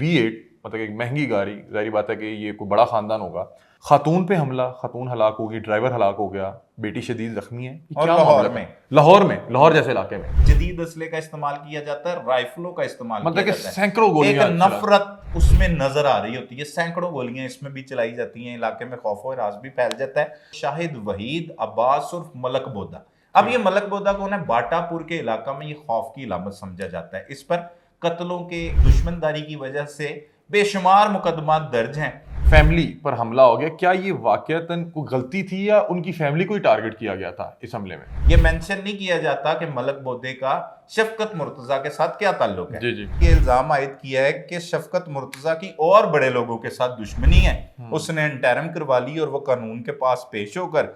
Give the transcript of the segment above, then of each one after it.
V8 मतलब एक महंगी गाड़ी, जाहिर बात है कि ये कोई बड़ा खानदान होगा, खातून पे हमला, खातून हलाक होगी, ड्राइवर हलाक हो गया, बेटी शदीद जख्मी है। ये और क्या लाहौर मामला में था? लाहौर जैसे इलाके में जदीद असले का इस्तेमाल किया जाता है, राइफलों का इस्तेमाल मतलब किया कि जाता है। सैकड़ों एक गोलियां नफरत उसमें नजर आ रही होती है, सैकड़ों गोलियां इसमें भी चलाई जाती हैं, इलाके में खौफ और राज भी फैल जाता है। शाहिद वहीद अब्बास और मलक बोदा, अब ये मलक बोदा कौन है? बाटापुर के इलाका में ये खौफ की इलामत समझा जाता है। इस पर कत्लों के दुश्मनदारी की वजह से बेशुमार मुकदमा दर्ज हैं। फैमिली पर हमला हो गया। क्या ये वाकयातन कोई गलती थी या उनकी फैमिली को ही टारगेट किया गया था इस हमले में? ये मेंशन नहीं किया जाता कि मलक बोदे का शफकत मुर्तजा के साथ क्या ताल्लुक है। जी जी। ये इल्जाम आयद किया है कि शफकत मुर्तजा की और बड़े लोगों के साथ दुश्मनी है, उसने इंटरम करवा ली और वो कानून के पास पेश होकर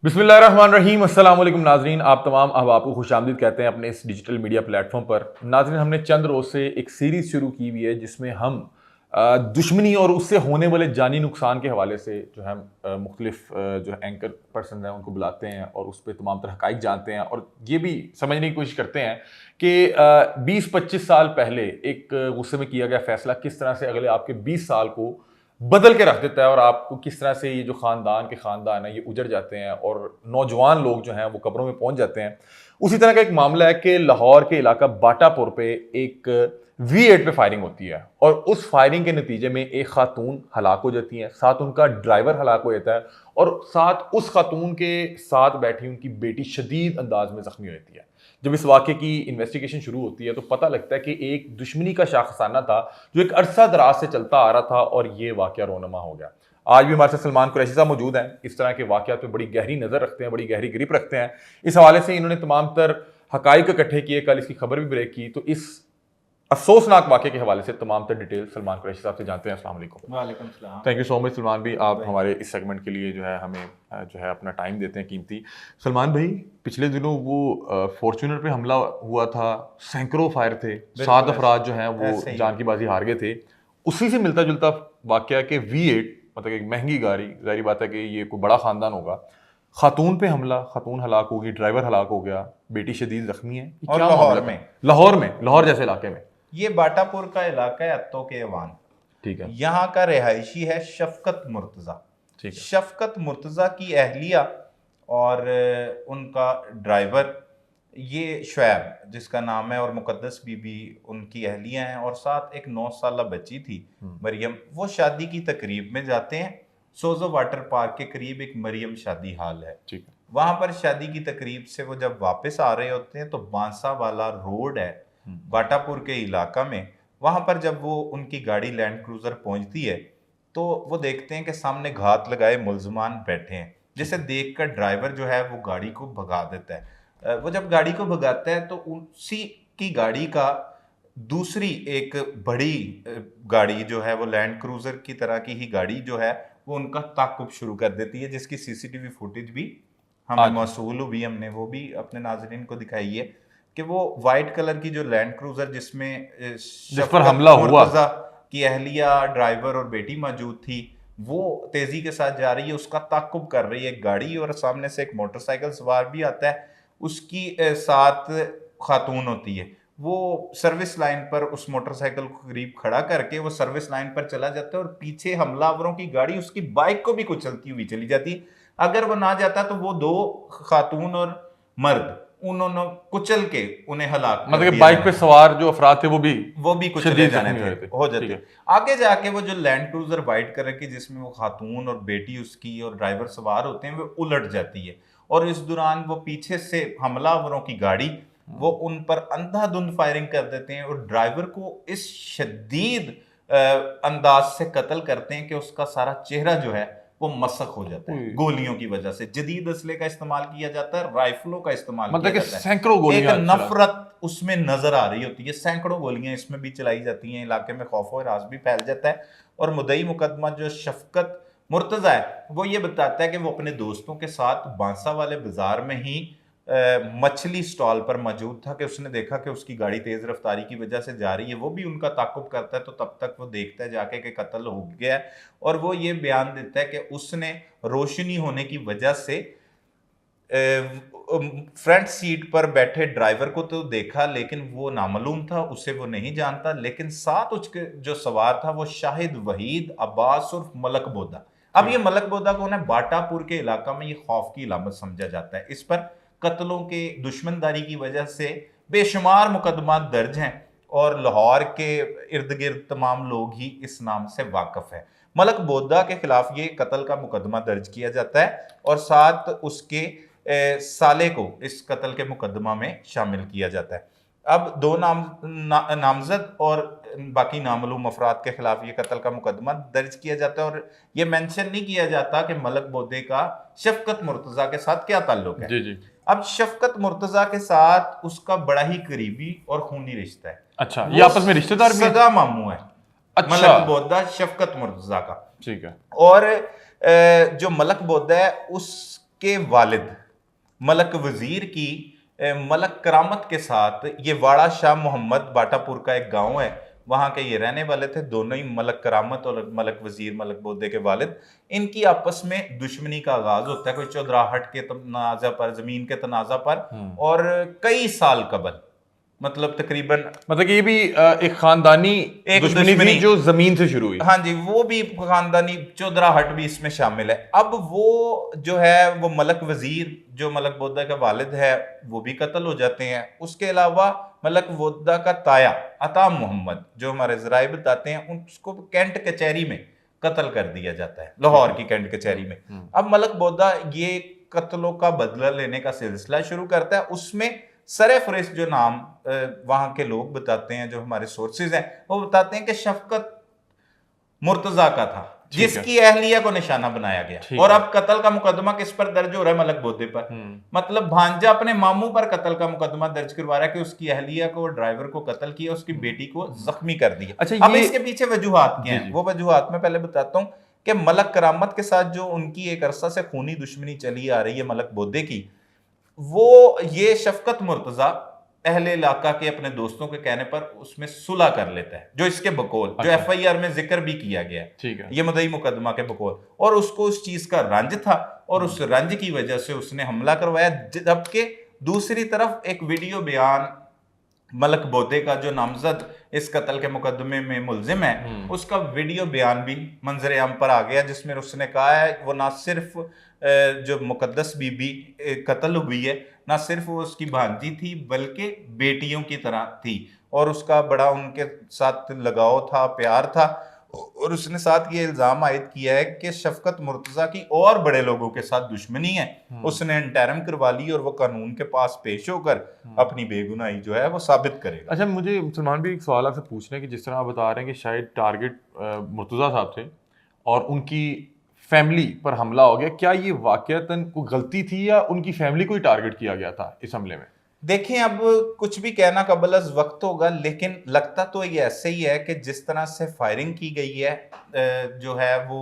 बिस्मिल्लाहिर्रहमानिर्रहीम। अस्सलाम वालेकुम नाजरीन, आप तमाम अहबाब को खुशामदीद कहते हैं अपने इस डिजिटल मीडिया प्लेटफॉर्म पर। नाजरीन, हमने चंद रोज़ से एक सीरीज़ शुरू की हुई है जिसमें हम दुश्मनी और उससे होने वाले जानी नुकसान के हवाले से जो है मुख्तलिफ जो एंकर पर्सन हैं उनको बुलाते हैं और उस पर तमाम तरह हक़ाइक़ जानते हैं और ये भी समझने की कोशिश करते हैं कि 20-25 साल पहले एक गुस्से में किया गया फ़ैसला किस तरह से अगले आपके 20 साल को बदल के रख देता है और आपको किस तरह से ये जो खानदान है ये उजड़ जाते हैं और नौजवान लोग जो हैं वो कब्रों में पहुंच जाते हैं। उसी तरह का एक मामला है कि लाहौर के इलाका बाटापुर पे एक V8 पे फायरिंग होती है और उस फायरिंग के नतीजे में एक खातून हलाक हो जाती है, साथ उनका ड्राइवर हलाक हो जाता है और साथ उस खातून के साथ बैठी उनकी बेटी शदीद अंदाज में जख्मी हो जाती है। जब इस वाक़े की इन्वेस्टिगेशन शुरू होती है तो पता लगता है कि एक दुश्मनी का शाखसाना था जो एक अरसा दराज से चलता आ रहा था और ये वाक़या रोनमा हो गया। आज भी हमारे साथ सलमान कुरैशी साहब मौजूद हैं, इस तरह के वाक़यात पे बड़ी गहरी नज़र रखते हैं, बड़ी गहरी ग्रिप रखते हैं। इस हवाले से इन्होंने तमाम तर हक़ाइक़ इकट्ठे किए, कल इसकी खबर भी ब्रेक की। तो इस अफसोसनाक वाक़े के हवाले से तमाम तर डिटेल सलमान कुरैशी साहब से जानते हैं। अस्सलाम वालेकुम। वालेकुम सलाम। Thank you so much Salman भाई, आप हमारे इस सेगमेंट के लिए जो है हमें जो है अपना टाइम देते हैं कीमती। सलमान भाई, पिछले दिनों वो फॉर्च्यूनर पे हमला हुआ था, सैकड़ों फायर थे, 7 अफराद जो हैं वो जान की बाजी हार गए थे। उसी से मिलता जुलता वाक़या कि V8 मतलब एक महंगी गाड़ी, जाहिर बात है कि ये कोई बड़ा खानदान होगा, खातून पे हमला, खातून हलाक होगी, ड्राइवर हलाक हो गया, बेटी शदीद जख्मी है। और क्या लाहौर मामला में लाहौर जैसे इलाके में ये बाटापुर का इलाका है, अत्तो के अवान, ठीक है, यहाँ का रिहायशी है शफकत मुर्तजा। ठीक है, शफकत मुर्तजा की अहलिया और उनका ड्राइवर ये शुएब जिसका नाम है और मुकद्दस बीबी उनकी अहलिया हैं और साथ एक 9 साला बच्ची थी मरियम। वो शादी की तकरीब में जाते हैं। सोजो वाटर पार्क के करीब एक मरियम शादी हाल है, ठीक है। वहां पर शादी की तकरीब से वो जब वापस आ रहे होते हैं तो बांसा वाला रोड है बाटापुर के इलाका में, वहां पर जब वो उनकी गाड़ी लैंड क्रूजर पहुंचती है तो वो देखते हैं कि सामने घात लगाए मुल्जमान बैठे हैं, जिसे देखकर ड्राइवर जो है वो गाड़ी को भगा देता है। वो जब गाड़ी को भगाता है तो उसी की गाड़ी का दूसरी एक बड़ी गाड़ी जो है वो लैंड क्रूजर की तरह की ही गाड़ी जो है वो उनका ताकुब शुरू कर देती है, जिसकी सीसीटीवी फुटेज भी हमें मौसूल हुई, हमने वो भी अपने नाजरीन को दिखाई है कि वो वाइट कलर की जो लैंड क्रूजर जिसमें जिस पर हमला हुआ की अहलिया, ड्राइवर और बेटी मौजूद थी, वो तेजी के साथ जा रही है, उसका ताकुब कर रही है गाड़ी और सामने से एक मोटरसाइकिल सवार भी आता है, उसकी साथ खातून होती है। वो सर्विस लाइन पर उस मोटरसाइकिल को करीब खड़ा करके वो सर्विस लाइन पर चला जाता है और पीछे हमलावरों की गाड़ी उसकी बाइक को भी कुचलती हुई चली जाती। अगर वो ना जाता तो वो 2 खातून और मर्द उन्होंने कुचल के उन्हें हलाक, मतलब कि बाइक पे सवार जो अफराद थे वो भी कुचले जाने थे, हो जाते। आगे जाके वो जो लैंड क्रूजर वाइट कलर की जिसमें वो खातून और बेटी उसकी और ड्राइवर सवार होते हैं वो उलट जाती है और इस दौरान वो पीछे से हमलावरों की गाड़ी वो उन पर अंधाधुंध फायरिंग कर देते हैं और ड्राइवर को इस शदीद अंदाज से कत्ल करते हैं कि उसका सारा चेहरा जो है वो मसक हो जाता है गोलियों की वजह से। जदीद असले का इस्तेमाल किया जाता है, राइफलों का इस्तेमाल मतलब किया जाता है। सैकड़ों गोलियां, एक नफरत उसमें नजर आ रही होती है, सैकड़ों गोलियां इसमें भी चलाई जाती हैं, इलाके में खौफ और राज भी फैल जाता है। और मुद्दई मुकदमा जो शफकत मुर्तजा है वो ये बताता है कि वो अपने दोस्तों के साथ बांसा वाले बाजार में ही मछली स्टॉल पर मौजूद था कि उसने देखा कि उसकी गाड़ी तेज रफ्तारी की वजह से जा रही है, वो भी उनका ताकुब करता है तो तब तक वो देखता है जाके कि कत्ल हो गया है और वो ये बयान देता है कि उसने रोशनी होने की वजह से फ्रंट सीट पर बैठे ड्राइवर को तो देखा, लेकिन वो नामालूम था, उसे वो नहीं जानता। लेकिन साथ उसके जो सवार था वो शाहिद वहीद अब्बास उर्फ मलक बोदा। अब ये मलक बोदा कौन है? बाटापुर के इलाका में ये खौफ की इलामत समझा जाता है। इस पर कत्लों के दुश्मनदारी की वजह से बेशुमार मुकदमा दर्ज हैं और लाहौर के इर्द गिर्द तमाम लोग ही इस नाम से वाकिफ है। मलक बोदा के खिलाफ ये कत्ल का मुकदमा दर्ज किया जाता है और साथ उसके साले को इस कत्ल के मुकदमा में शामिल किया जाता है। अब दो नामजद और बाकी नामालूम अफराद के खिलाफ ये कत्ल का मुकदमा दर्ज किया जाता है और ये मेंशन नहीं किया जाता कि मलक बोदे का शफकत मुर्तजा के साथ क्या ताल्लुक है। जी जी। अब शफकत मुर्तजा के साथ उसका बड़ा ही करीबी और खूनी रिश्ता है। अच्छा, ये आपस में रिश्तेदार भी सगा मामू है। अच्छा। मलक बोदा शफकत मुर्तजा का। ठीक है। और जो मलक बोदा है उसके वालिद मलक वजीर की मलक करामत के साथ ये वाड़ा शाह मोहम्मद बाटापुर का एक गांव है, वहां के ये रहने वाले थे। दोनों ही मलक करामत और मलक वजीर मलक बोदे के वालिद, इनकी आपस में दुश्मनी का आगाज होता है कोई चौधराहट के तनाजा पर, जमीन के तनाजा पर। और कई साल कबल, मतलब तकरीबन, मतलब कि ये भी एक खानदानी दुश्मनी थी जो जमीन से शुरू हुई। हाँ जी, वो भी खानदानी चौधराहट भी इसमें शामिल है। अब वो जो है वो मलक वजीर जो मलक बोदा का वालिद है वो भी कत्ल हो जाते हैं। उसके अलावा मलक बोदा का ताया अता मोहम्मद जो हमारे जराए बताते हैं, उसको कैंट कचहरी में कत्ल कर दिया जाता है, लाहौर की कैंट कचहरी में। अब मलक बोदा ये कत्लों का बदला लेने का सिलसिला शुरू करता है। उसमें सरफरिस्त जो नाम वहां के लोग बताते हैं, जो हमारे सोर्सेज हैं, वो बताते हैं कि शफकत मुर्तजा का था, जिसकी अहलिया को निशाना बनाया गया। और अब कत्ल का मुकदमा किस पर दर्ज हो रहा है? मलक बोदे पर। मतलब भांजा अपने मामू पर कत्ल का मुकदमा दर्ज करवा रहा है कि उसकी अहलिया को, ड्राइवर को कत्ल किया, उसकी बेटी को जख्मी कर दिया। अच्छा, अब इसके पीछे वजूहात क्या है? वो वजूहात में पहले बताता हूं कि मलक करामत के साथ जो उनकी एक अरसा से खूनी दुश्मनी चली आ रही है मलक बोदे की, वो ये शफकत मुर्तजा अहले इलाका के अपने दोस्तों के कहने पर उसमें सुलह कर लेता है, जो इसके बकौल, जो FIR में जिक्र भी किया गया है, ठीक है, ये मदई मुकदमा के बकौल। और उसको उस चीज का रंज था और उस रंज की वजह से उसने हमला करवाया। जबकि दूसरी तरफ एक वीडियो बयान मलक बोदे का जो नामजद इस कत्ल के मुकदमे में मुलजिम है, उसका वीडियो बयान भी मंजर आम पर आ गया, जिसमें उसने कहा है वो ना सिर्फ जो मुकद्दस बीबी कत्ल हुई है, ना सिर्फ वो उसकी भांजी थी बल्कि बेटियों की तरह थी और उसका बड़ा उनके साथ लगाव था, प्यार था। और उसने साथ ये इल्जाम आयद किया है कि शफकत मुर्तजा की और बड़े लोगों के साथ दुश्मनी है, उसने इंटरम करवा ली और वो कानून के पास पेश होकर अपनी बेगुनाही जो है वो साबित करेगा। अच्छा, मुझे सलमान भी एक सवाल आपसे पूछना है कि जिस तरह आप बता रहे हैं कि शायद टारगेट मुर्तजा साहब थे और उनकी फैमिली पर हमला हो गया, क्या ये वाकयातन कोई गलती थी या उनकी फैमिली को ही टारगेट किया गया था इस हमले में? देखें, अब कुछ भी कहना कबल अज वक्त होगा, लेकिन लगता तो ये ऐसे ही है कि जिस तरह से फायरिंग की गई है जो है वो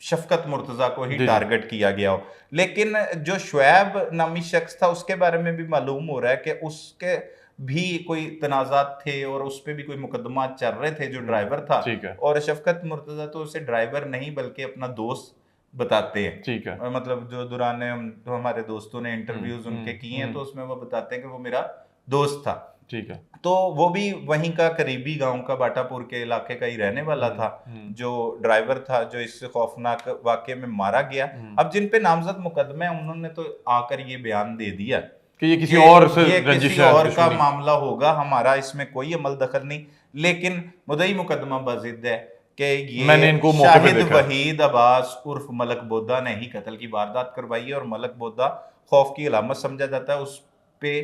शफकत मुर्तजा को ही टारगेट किया गया हो। लेकिन जो शुएब नामी शख्स था उसके बारे में भी मालूम हो रहा है कि उसके भी कोई तनाजात थे और उस पर भी कोई मुकदमा चल रहे थे, जो ड्राइवर था। और शफकत मुर्तजा तो उसे ड्राइवर नहीं बल्कि अपना दोस्त बताते हैं। ठीक है। मतलब जो दौरान जो हमारे दोस्तों ने इंटरव्यूज उनके किए हैं तो उसमें वो बताते हैं कि वो मेरा दोस्त था। ठीक है। तो वो भी वहीं का करीबी गांव का बाटापुर के इलाके का ही रहने वाला था, जो ड्राइवर था जो इस खौफनाक वाकये में मारा गया। अब जिन पे नामजद मुकदमे हैं उन्होंने तो आकर ये बयान दे दिया कि ये किसी और का मामला होगा, हमारा इसमें कोई अमल दखल नहीं। लेकिन मुदई मुकदमा बाजिद है कि ये शाहिद वहीद अब्बास उर्फ मलक बोदा ने ही कत्ल की वारदात करवाई है और मलक बोदा खौफ की अलामत समझा जाता है। उस पे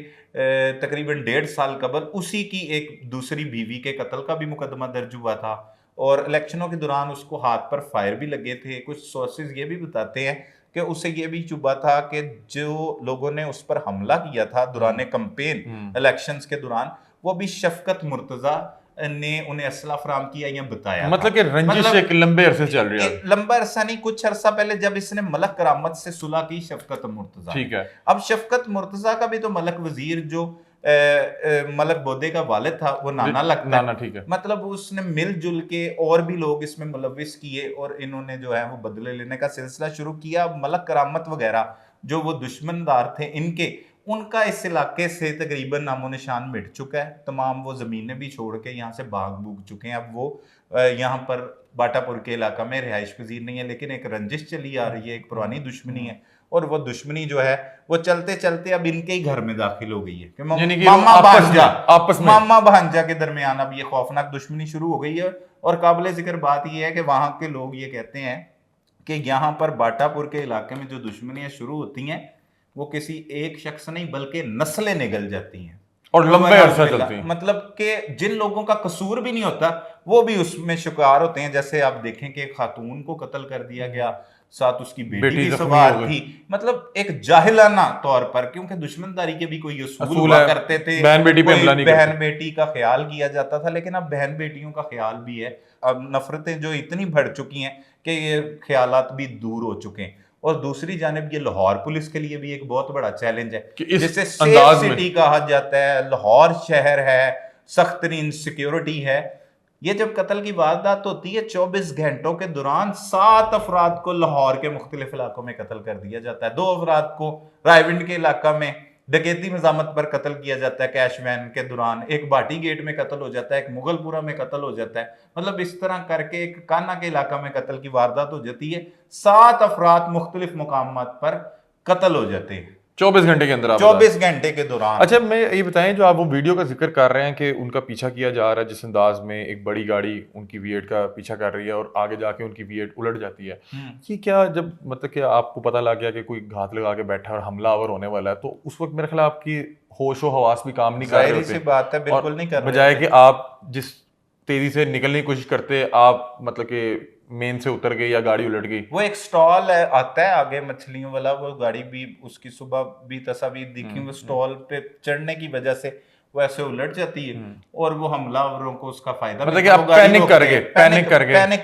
तकरीबन 1.5 साल कबल उसी की एक दूसरी बीवी के कत्ल का भी मुकदमा दर्ज हुआ था और इलेक्शनों के दौरान उसको हाथ पर फायर भी लगे थे। कुछ सोर्सेज ये भी बताते हैं कि उसे ये भी चुभा था कि जो लोगों ने उस पर हमला किया था दौरान कैंपेन इलेक्शंस के दौरान, वो भी शफकत मुर्तजा ने उन्हें असला फराम किया या बताया। मतलब कि रंजिश एक लंबे अरसे चल रही है। लंबा अरसा नहीं, कुछ अरसा पहले जब इसने मलक करामत से सुलह की शफकत मुर्तजा। ठीक है। अब शफकत मुर्तजा का भी तो मलक वजीर जो मलक बोदे का वालिद था वो नाना लगता है। ठीक है। मतलब उसने मिलजुल के और भी लोग इसमें मुलविस किए और इन्होंने जो है वो बदले लेने का सिलसिला शुरू किया। मलक करामत वगैरह जो वो दुश्मनदार थे इनके, उनका इस इलाके से तकरीबन नामो निशान मिट चुका है। तमाम वो ज़मीनें भी छोड़ के यहाँ से भाग भूग चुके हैं। अब वो यहाँ पर बाटापुर के इलाका में रिहाइश पजीर नहीं है, लेकिन एक रंजिश चली आ रही है, एक पुरानी दुश्मनी है, और वो दुश्मनी जो है वो चलते चलते अब इनके ही घर में दाखिल हो गई है कि मामा भांजा के दरमियान अब ये खौफनाक दुश्मनी शुरू हो गई है। और काबिल जिक्र बात ये है कि वहां के लोग ये कहते हैं कि यहाँ पर बाटापुर के इलाके में जो दुश्मनियां शुरू होती हैं वो किसी एक शख्स नहीं बल्कि नस्लें निगल जाती हैं और लंबे अरसा चलती हैं। मतलब कि जिन लोगों का कसूर भी नहीं होता वो भी उसमें शिकार होते हैं। जैसे आप देखें कि एक खातून को कत्ल कर दिया गया, साथ उसकी बेटी भी सवार थी। मतलब एक जाहिलाना तौर पर, क्योंकि दुश्मनदारी के भी कोई असूल हुआ करते थे, बहन बेटी पे हमला नहीं करते, बहन बेटी का ख्याल किया जाता था, लेकिन अब बहन बेटियों का ख्याल भी है। अब नफरतें जो इतनी बढ़ चुकी हैं कि ये ख्यालात भी दूर हो चुके हैं। और दूसरी जानिब ये लाहौर पुलिस के लिए भी एक बहुत बड़ा चैलेंज है, जिसे सेफ सिटी कहा जाता है। लाहौर शहर है, सख्त तरीन सिक्योरिटी है। ये जब कत्ल की वारदात होती है 24 घंटों के दौरान 7 अफराद को लाहौर के मुख्तलिफ इलाकों में कत्ल कर दिया जाता है। 2 अफराद को रायविंड के इलाका में डकैती मजामत पर कत्ल किया जाता है कैश वैन के दौरान, एक बाटी गेट में कत्ल हो जाता है, एक मुगलपुरा में कत्ल हो जाता है। मतलब इस तरह करके एक काना के इलाका में कत्ल की वारदात हो जाती है। 7 अफराद मुख्तलिफ मुकामात पर कत्ल हो जाते हैं 24 घंटे के अंदर, 24 घंटे के दौरान। अच्छा, मैं ये बताएं, जो आप वो वीडियो का जिक्र कर रहे हैं कि उनका पीछा किया जा रहा है, जिस अंदाज में एक बड़ी गाड़ी उनकी V8 का पीछा कर रही है और आगे जाके उनकी V8 उलट जाती है, कि क्या जब मतलब कि आपको पता लग गया कि कोई घात लगा के बैठा है और हमलावर होने वाला है, तो उस वक्त मेरे ख्याल आपकी होशो हवास भी काम नहीं कर रहे होते? बात है, बिल्कुल नहीं कर रहे, बजाय कि आप जिस तेजी से निकलने की कोशिश करते, आप मतलब कि मेन से उतर गई या गाड़ी उलट गई। वो एक स्टॉल है, आता है आगे मछलियों वाला, वो गाड़ी भी उसकी सुबह भी तस्वीर दिखी, वो स्टॉल पे चढ़ने की वजह से वो ऐसे उलट जाती है और वो हमलावरों को उसका फायदा, मतलब कि आप पैनिक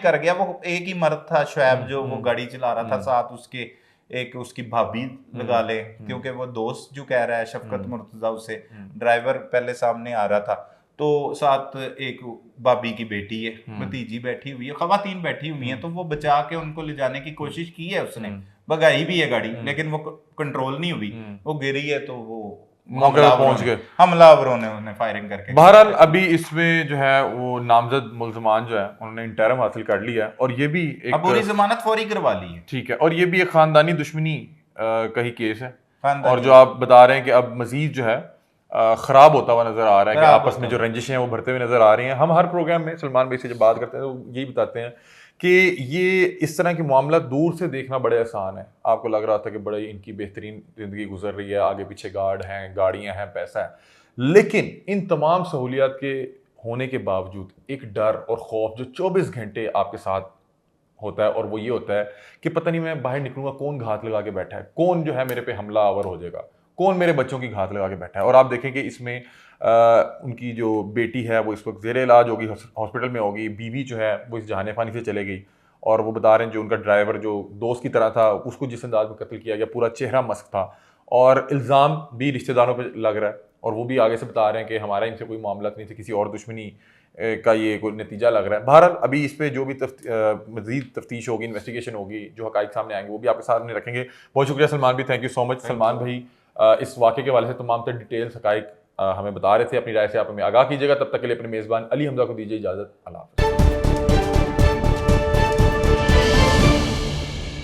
कर गया। वो एक ही मर्द था शुएब जो वो गाड़ी चला रहा था, साथ उसके एक उसकी भाभी लगा ले, क्योंकि वो दोस्त जो कह रहा है शफकत मुर्तजा, उसे ड्राइवर पहले सामने आ रहा था, तो साथ एक भाभी की बेटी है, भतीजी बैठी हुई है, खवातीन बैठी हुई हैं, तो वो बचा के उनको ले जाने की कोशिश की है उसने, भगाई भी है गाड़ी, लेकिन वो कंट्रोल नहीं हुई, वो गिरी है, तो वो मौके पर पहुंच गए, हमलावरों ने उन्हें फायरिंग करके। बहरहाल अभी इसमें जो है वो नामजद मुल्ज़मान जो है उन्होंने इंटरम हासिल कर लिया है, और ये भी एक पूरी जमानत फौरी करवा ली है, ठीक है, और ये भी एक खानदानी दुश्मनी का ही केस है, और जो आप बता रहे हैं कि अब मजीद जो है खराब होता हुआ नजर आ रहा है, कि आपस में जो रंजिशें हैं वो बढ़ते हुए नजर आ रही हैं। हम हर प्रोग्राम में सलमान भाई से जब बात करते हैं तो यही बताते हैं कि ये इस तरह के मामला दूर से देखना बड़े आसान है। आपको लग रहा था कि बड़ी इनकी बेहतरीन ज़िंदगी गुजर रही है, आगे पीछे गार्ड हैं, गाड़ियाँ हैं, पैसा है, लेकिन इन तमाम सहूलियात के होने के बावजूद एक डर और खौफ जो 24 घंटे आपके साथ होता है, और वो ये होता है कि पता नहीं मैं बाहर निकलूंगा कौन घात लगा के बैठा है, कौन जो है मेरे पे हमला आवर हो जाएगा, कौन मेरे बच्चों की घात लगा के बैठा है। और आप देखें कि इसमें उनकी जो बेटी है वो इस वक्त ज़ेर इलाज होगी, हॉस्पिटल में होगी, बीवी जो है वो इस जहाने फानी से चले गई, और वो बता रहे हैं जो उनका ड्राइवर जो दोस्त की तरह था उसको जिस अंदाज में कत्ल किया गया, पूरा चेहरा मस्क था, और इल्ज़ाम भी रिश्तेदारों पर लग रहा है, और वो भी आगे से बता रहे हैं कि हमारा इनसे कोई मामला नहीं था, किसी और दुश्मनी का ये कोई नतीजा लग रहा है। बहरहाल अभी इस पर जो भी मज़ीद तफ्तीश होगी, इन्वेस्टिगेशन होगी, जो हक़ाइक़ सामने आएंगे वो भी आपके सामने रखेंगे। बहुत शुक्रिया सलमान भाई, thank you so much. Salman भाई इस वाक़े के हवाले से तमाम तर डिटेल्स हक़ाइक़ हमें बता रहे थे, अपनी राय से आप हमें आगाह कीजिएगा। तब तक के लिए अपने मेज़बान अली हमजा को दीजिए इजाज़त। अल्लाह हाफ़िज़।